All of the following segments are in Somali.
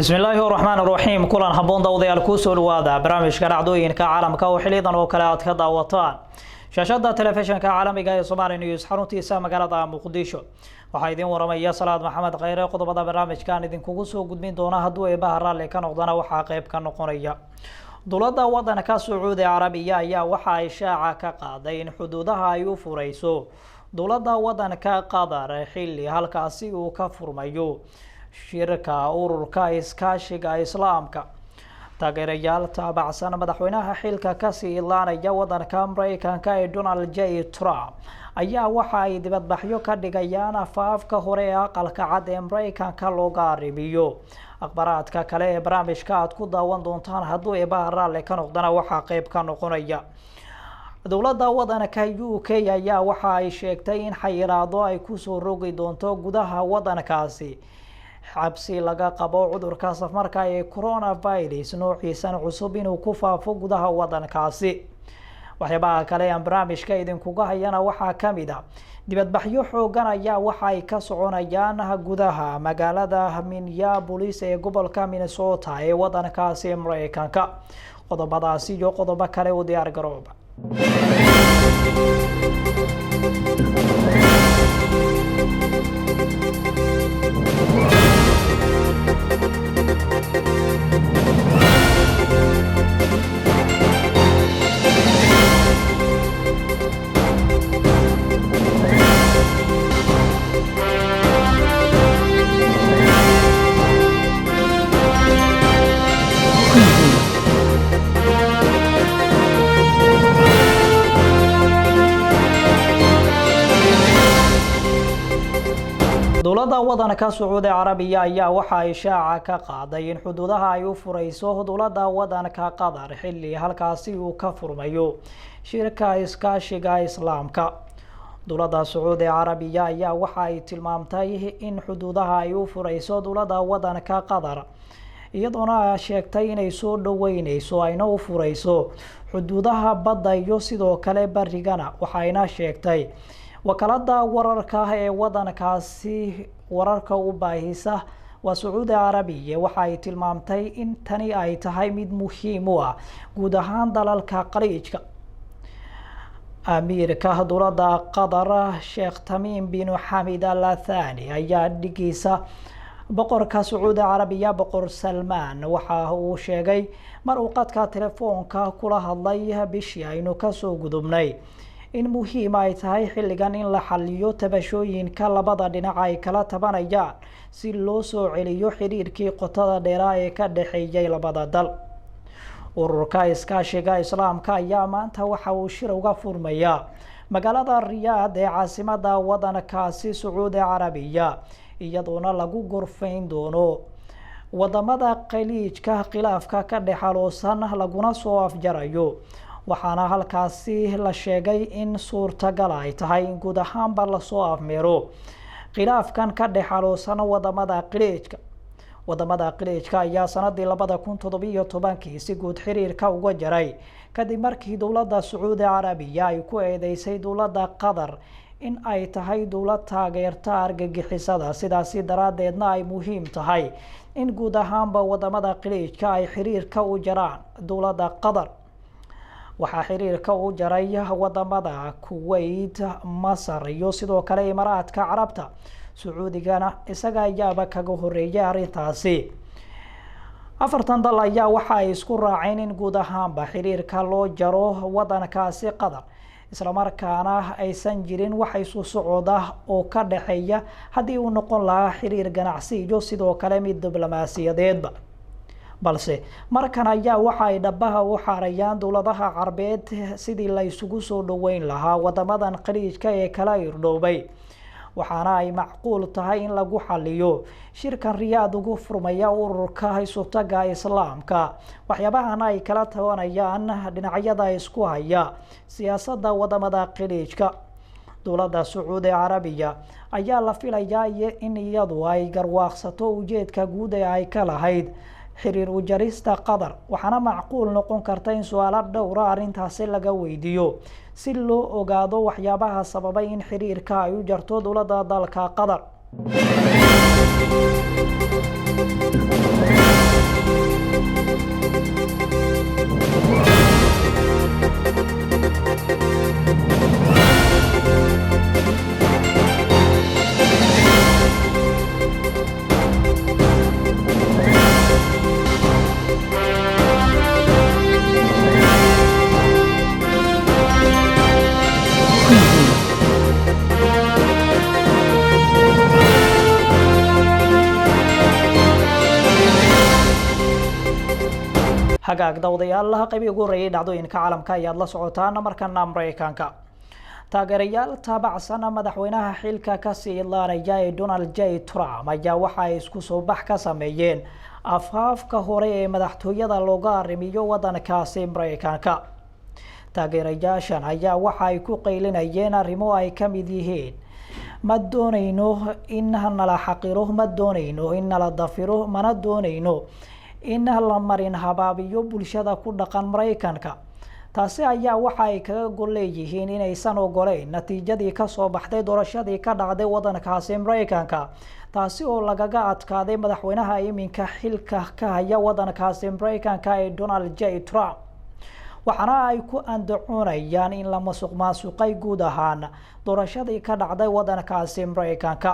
بسم الله الرحمن الرحيم كلان هبون داوديال كوسو لوادا برامجka dhacdooyinka caalamka oo xilidan oo kale aad ka daawataan shaashada telefishinka caalamiga ee Somali News xaruntiisa magaalada Muqdisho waxa idin waramaya Salaad Maxamed Khayre qodobada barnaamijkan idin kugu soo gudbin doona haduu ay baharaale ka noqdana waxa qayb ka noqonaya dawladda wadanka Sacuudi Carabiya ayaa waxa ay shaaca ka qaaday in xuduudaha ay u furayso dawladda wadanka Qatar xilli halkaasi uu ka furmayo shirka ururka iskaashiga islaamka taageerayaal taabacsan madaxweynaha xilka ka sii ilaanaya wadanka Mareykanka ee Donald J. Trump ayaa waxa ay dibadbaxyo ka dhigayaan afaafka hore ee aqalka cad ee Mareykanka looga arrimiyo akhbaraadka kale ee barnaamijka aad ku daawan doontaan hadduu ay baharaale ka noqdana waxa qayb ka noqonaya dawladda wadanka UK ayaa waxa ay sheegtay in xayiraado ay ku soo rogi doonto gudaha wadankaasi xabsi laga qabo cudurka safarka ee coronavirus noociisan cusub inuu ku faafo gudaha wadankaasi waxyaabaha kale ee barnaamijka idinkuga hayana waxaa kamid ah dibadbaxyo xoogan ayaa waxa ay ka soconayaan gudaha magaalada Minneapolis ee gobolka Minnesota ee wadankaasi Mareykanka qodobadaasi iyo qodobo kale oo diyaar garooba dawladda wadanka Sacuudi Carabiya ayaa waxa ay shaaca ka qaaday in xuduudaha ay u furayso dawladda wadanka Qatar xilli halkaasi uu ka furmayo shirka iskaashiga islaamka dawladda Sacuudi Carabiya ayaa waxa ay tilmaamtay in xuduudaha ay u furayso dawladda wadanka Qatar iyadoona sheegtay inay soo dhaweynayso ayna u furayso xuduudaha badda iyo sidoo kale barigana waxayna sheegtay wakaalada wararka ee wadankaasi wararka u baahisa waa Sacuudi Carabiya waxa ay tilmaamtay in tani ay tahay mid muhiim u ah guud ahaan dalalka qariijka amiirka dawladda Qatar Sheikh Tamim bin Hamad Al Thani ayaa dhigaysa boqorka Sacuudi Carabiya boqor Salman waxa uu sheegay mar uu qadka telefoonka kula hadlay bishii aynu ka soo gudubnay in muhiim ay tahay xilligan in la xalliyo tabashooyinka labada dhinac ay kala tabanayaan si loo soo celiyo xiriirkii qotada dheeraa ee ka dhaxeeyay labada dal ururka iskaashiga islaamka ayaa maanta waxa uu shir uga furmaya magaalada Riyadh ee caasimadda wadankaasi Sacuudi Carabiya iyadoona lagu gorfayn doono wadamada qaliijka khilaafka ka dhaxaloosan laguna soo afjarayo waxaana halkaasi la sheegay in suurtagal ay tahay in guud ahaanba la soo afmeero khilaafkan ka dhaxaloosan wadamada qaliijka ayaa sanadii 2017 si guud xiriirka uga jaray kadib markii dawladda Sacuudi Carabiya ay ku eedeysay dawladda Qatar in ay tahay dawlad taageerta argagixisada sidaasi daraadeedna ay muhiim tahay in guud ahaanba wadamada qaliijka ay xiriirka u jaraan dawladda Qatar waxaa xiriirka u jaray wadamada Kuwait, Masar iyo sidoo kale Imaaraadka Carabta Sacuudigana isaga ayaaba kaga horeeyay arintaasi afartan dal ayaa waxa ay isku raaceen in guud ahaanba xiriirka loo jaro wadankaasi Qatar isla markaana aysan jirin wax isu socda oo ka dhaxeeya hadii uu noqon lahaa xiriir ganacsi iyo sidoo kale mid diblomaasiyadeedba balse markan ayaa waxa ay dhabaha u xarayaan dawladaha Carbeed sidii la isugu soo dhaweyn lahaa wadamadan qaliijka ee kala irdhoobay waxaana ay macquul tahay in lagu xalliyo shirkan Riyadh ugu furmaya ururka iskaashiga islaamka waxyaabahan ay kala tabanayaan dhinacyada isku haya siyaasadda wadamada qaliijka dawladda Sacuudi Carabiya ayaa la filayaa in iyadu ay garwaaqsato ujeedka guud ee ay ka lahayd xiriir u jarista Qatar waxaana macquul noqon karta in su'aalo dhowr ah arintaasi laga weydiiyo si loo ogaado waxyaabaha sababay in xiriirka ay u jarto dawladda dalka Qatar hagaag dawadayaal qayb ugu horeeyay dhacdooyinka caalamka ayaad la socotaan markana Mareykanka taageerayaal taabacsan madaxweynaha xilka ka sii ilaanaya ee Donald J Trump ayaa waxa ay isku soo bax ka sameeyeen afafka hore ee madaxtooyada looga arrimiyo wadankaasi Mareykanka taageerayaashan ayaa waxa ay ku qaylinayeen arrimo ay ka mid yihiin ma doonayno in nala xaqiro ma doonayno in nala dafiro mana doonayno in la marin habaabiyo bulshada ku dhaqan Mareykanka taasi ayaa waxa ay kaga goleeyihiin inaysan ogoleyn natiijadii ka soo baxday doorashadii ka dhacday wadankaasi Mareykanka taasi oo lagaga adkaaday madaxweynaha iminka xilka ka haya wadankaasi Mareykanka ee Donald J Trump waxana ay ku andacoonayaan in la masuqmaasuqay guud ahaan doorashadii ka dhacday wadankaasi Mareykanka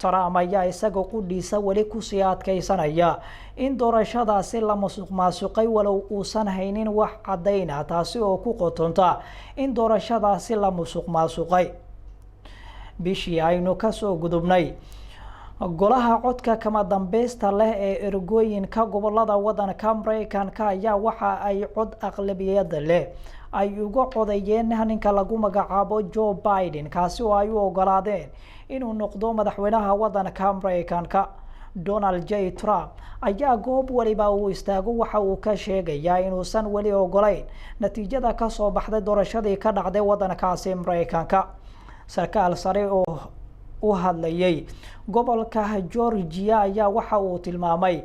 Trump ayaa isaga qudhiisa wali ku sii adkaysanaya in doorashadaasi la masuqmaasuqay walow uusan haynin wax cadayna taasi oo ku qotonta in doorashadaasi la masuqmaasuqay bishii aynu ka soo gudubnay golaha codka kama dambaysta leh ee ergooyinka gobolada wadanka Mareykanka ayaa waxa ay cod aqlabiyad leh ay uga codayeen ninka lagu magacaabo Joe Biden kaasi oo ay u ogolaadeen inuu noqdo madaxweynaha wadanka Mareykanka Donald J Trump ayaa goob waliba uu istaago waxa uu ka sheegayaa inuusan wali ogolayn natiijada ka soo baxday doorashadii ka dhacday wadankaasi Mareykanka sarkaal sare oo u hadlayay gobolka Georgia ayaa waxa uu tilmaamay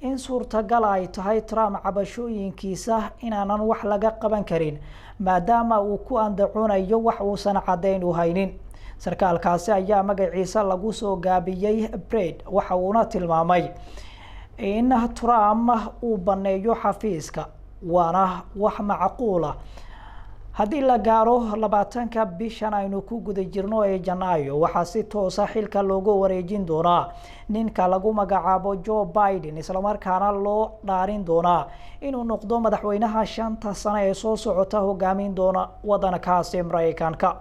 in suurtagal ay tahay Trump cabashooyinkiisa inaanan wax laga qaban karin maadaama uu ku andacoonayo wax uusan cadeyn u haynin sarkaalkaasi ayaa magaciisa lagu soo gaabiyay Brett waxa uuna tilmaamay in Trump uu baneeyo xafiiska waana wax macquul ah haddii la gaaro 20ka bishan aynu ku guda jirno ee Janaayo waxa si toos ah xilka loogu wareejin doonaa ninka lagu magacaabo Joe Biden isla markaana loo dhaarin doonaa inuu noqdo madaxweynaha 5 sano ee soo socota hogaamin doona wadankaasi Mareykanka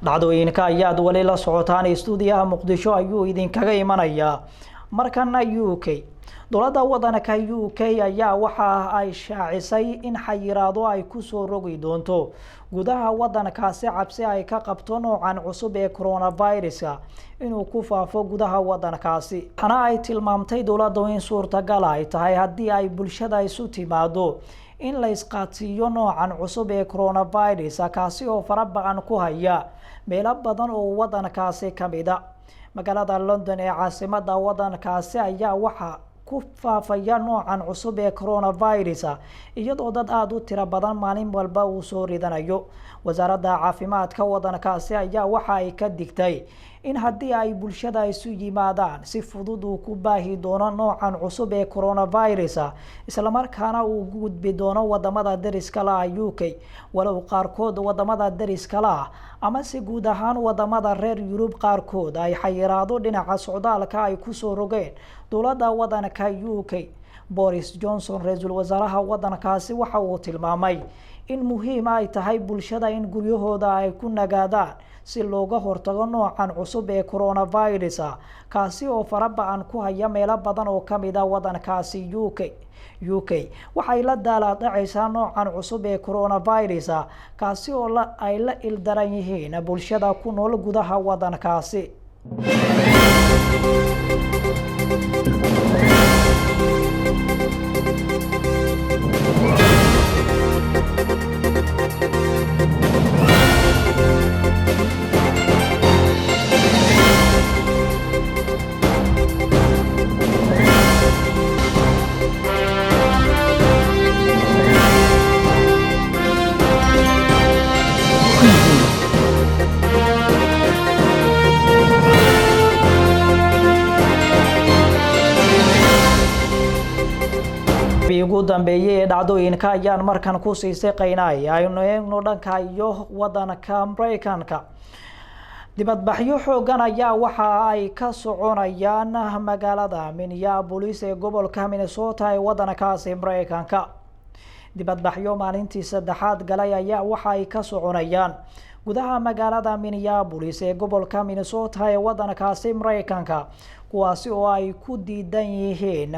dhacdooyinka ayaad wali la socotaan stuudiyaha Muqdisho ayuu idinkaga imanaya markana UK dowladda wadanka UK ayaa waxa ay shaacisay in xayiraado ay ku soo rogi doonto gudaha wadankaasi cabsi ay ka qabto noocan cusub ee coronavirus inuu ku faafo gudaha wadankaasi waxana ay tilmaamtay dowladdu in suurtagal ay tahay haddii ay bulshada isu timaado in la isqaatiyo noocan cusub ee coronavirus kaasi oo farabadan ku haya meelo badan oo wadankaasi kamida magaalada London ee caasimadda wadankaasi ayaa waxa ku faafaya noocan cusub ee coronavirus iyadoo dad aad u tiro badan maalin walba uu soo ridanayo wasaaradda caafimaadka wadankaasi ayaa waxa ay ka digtay in haddii ay bulshada isu yimaadaan si fudud uu ku baahi doono noocan cusub ee coronavirus isla markaana uu gudbi doono wadamada dariska la UK walow qaarkood wadamada dariska la ama si guud ahaan wadamada reer Yurub qaarkood ay xayiraado dhinaca socdaalka ay ku soo rogeen dowladda wadanka UK Boris Johnson ra'iisul wasaaraha wadankaasi waxa uu tilmaamay in muhiim ay tahay bulshada in guryahooda ay ku nagaadaan si looga hortago noocan cusub ee coronavirus kaasi oo farabadan ku haya meelo badan oo kamid ah wadankaasi UK waxay la daaladacaysaa noocan cusub ee coronavirus kaasi oo ay la ildaran yihiin bulshada ku nool gudaha wadankaasi ugu dambeeyay ee dhacdooyinka ayaan markan ku siisay qeynay aynu eegno dhanka iyo wadanka Mareykanka. dibadbaxyo xoogan ayaa waxa ay ka soconayaan magaalada Minneapolis ee gobolka Minnesota ee wadankaasi Mareykanka. dibadbaxyo maalintii saddexaad galay ayaa waxa ay ka soconayaan gudaha magaalada Minneapolis ee gobolka Minnesota ee wadankaasi Mareykanka, kuwaasi oo ay ku diidan yihiin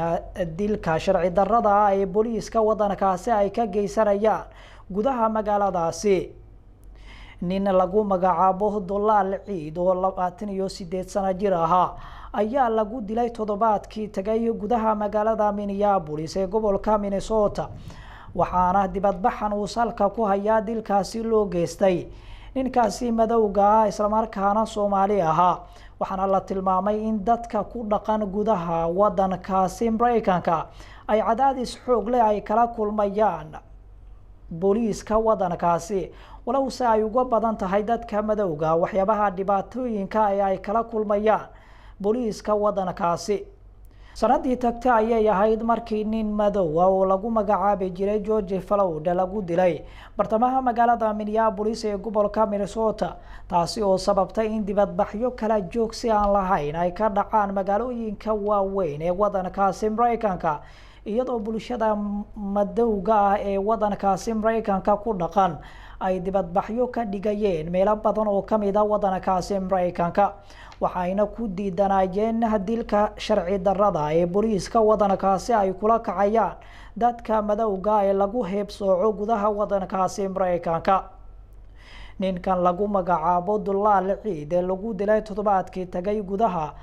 dilka sharci darrada ah ee booliiska wadankaasi ay ka geysanayaan gudaha magaaladaasi. nin lagu magacaabo Dolaal Ciid oo 28 sano jir ah ayaa lagu dilay toddobaadkii tagay gudaha magaalada Minneapolis ee gobolka Minnesota, waxaana dibadbaxan uu salka ku hayaa dilkaasi loo geystay ninkaasi madowga ah isla markaana Soomaali ah. waxaana la tilmaamay in dadka ku dhaqan gudaha wadankaasi Mareykanka ay cadaadis xoog leh ay kala kulmayaan booliiska wadankaasi, walow se ay uga badan tahay dadka madowga waxyaabaha dhibaatooyinka ay kala kulmayaan booliiska wadankaasi. sanadii tagtay ayay ahayd markii nin madow oo lagu magacaabi jiray George Floyd lagu dilay bartamaha magaalada Minneapolis ee gobolka Minnesota, taasi oo sababtay in dibadbaxyo kala joogsi aan lahayn ay ka dhacaan magaalooyinka waaweyn ee wadankaasi Mareykanka, iyadoo bulshada madowga ah ee wadankaasi Mareykanka ku dhaqan ay dibadbaxyo ka dhigayeen meelo badan oo kamid ah wadankaasi Mareykanka, waxayna ku diidanayeen dilka sharci darrada ee booliiska wadankaasi ay kula kacayaan dadka madowga ee lagu heebsooco gudaha wadankaasi Mareykanka. ninkan lagu magacaabo Dolaal Ciid ee lagu dilay toddobaadkii tagay gudaha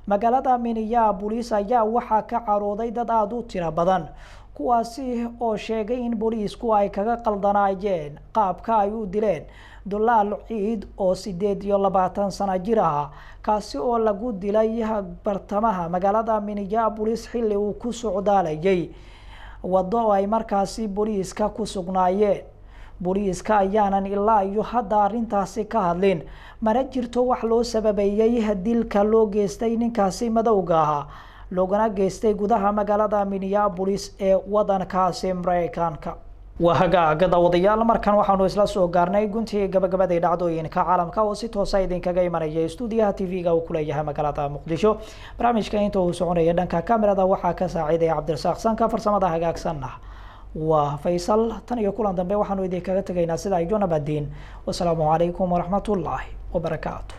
magaalada Minneapolis ayaa waxaa ka carooday dad aad u tiro badan, kuwaasi oo sheegay in booliisku ay kaga qaldanaayeen qaabka ay u dileen Dolaal Ciid oo 28 sano jir ah, kaasi oo lagu dilay bartamaha magaalada Minneapolis xilli uu ku socdaalayay wado ay markaasi booliiska ku sugnaayeen. booliiska ayaanan ilaa iyo hadda arrintaasi ka hadlin, mana jirto wax loo sababeeyay dilka loo geystay ninkaasi madowga ah loogana geystay gudaha magaalada Minneapolis ee wadankaasi Mareykanka. وهجا داوديال markan waxaanu isla soo gaarnay guntii gabagabada dhacdooyinka caalamka oo si toos ah idinkaga imanaya stuudiyaha TV-ga uu ku leeyahay magaalada Muqdisho. barnaamijka inta uu soconaya dhanka kamerada waxaa ka saaciday Cabdirasaaq Sanka, farsamada hagaagsanna waa Faysal. tan iyo kulan dambe waxaanu idinkaga tagaynaa sida ay joonabadiin. wassalaamu calaykum waraxmatullaahi wabarakaatuh.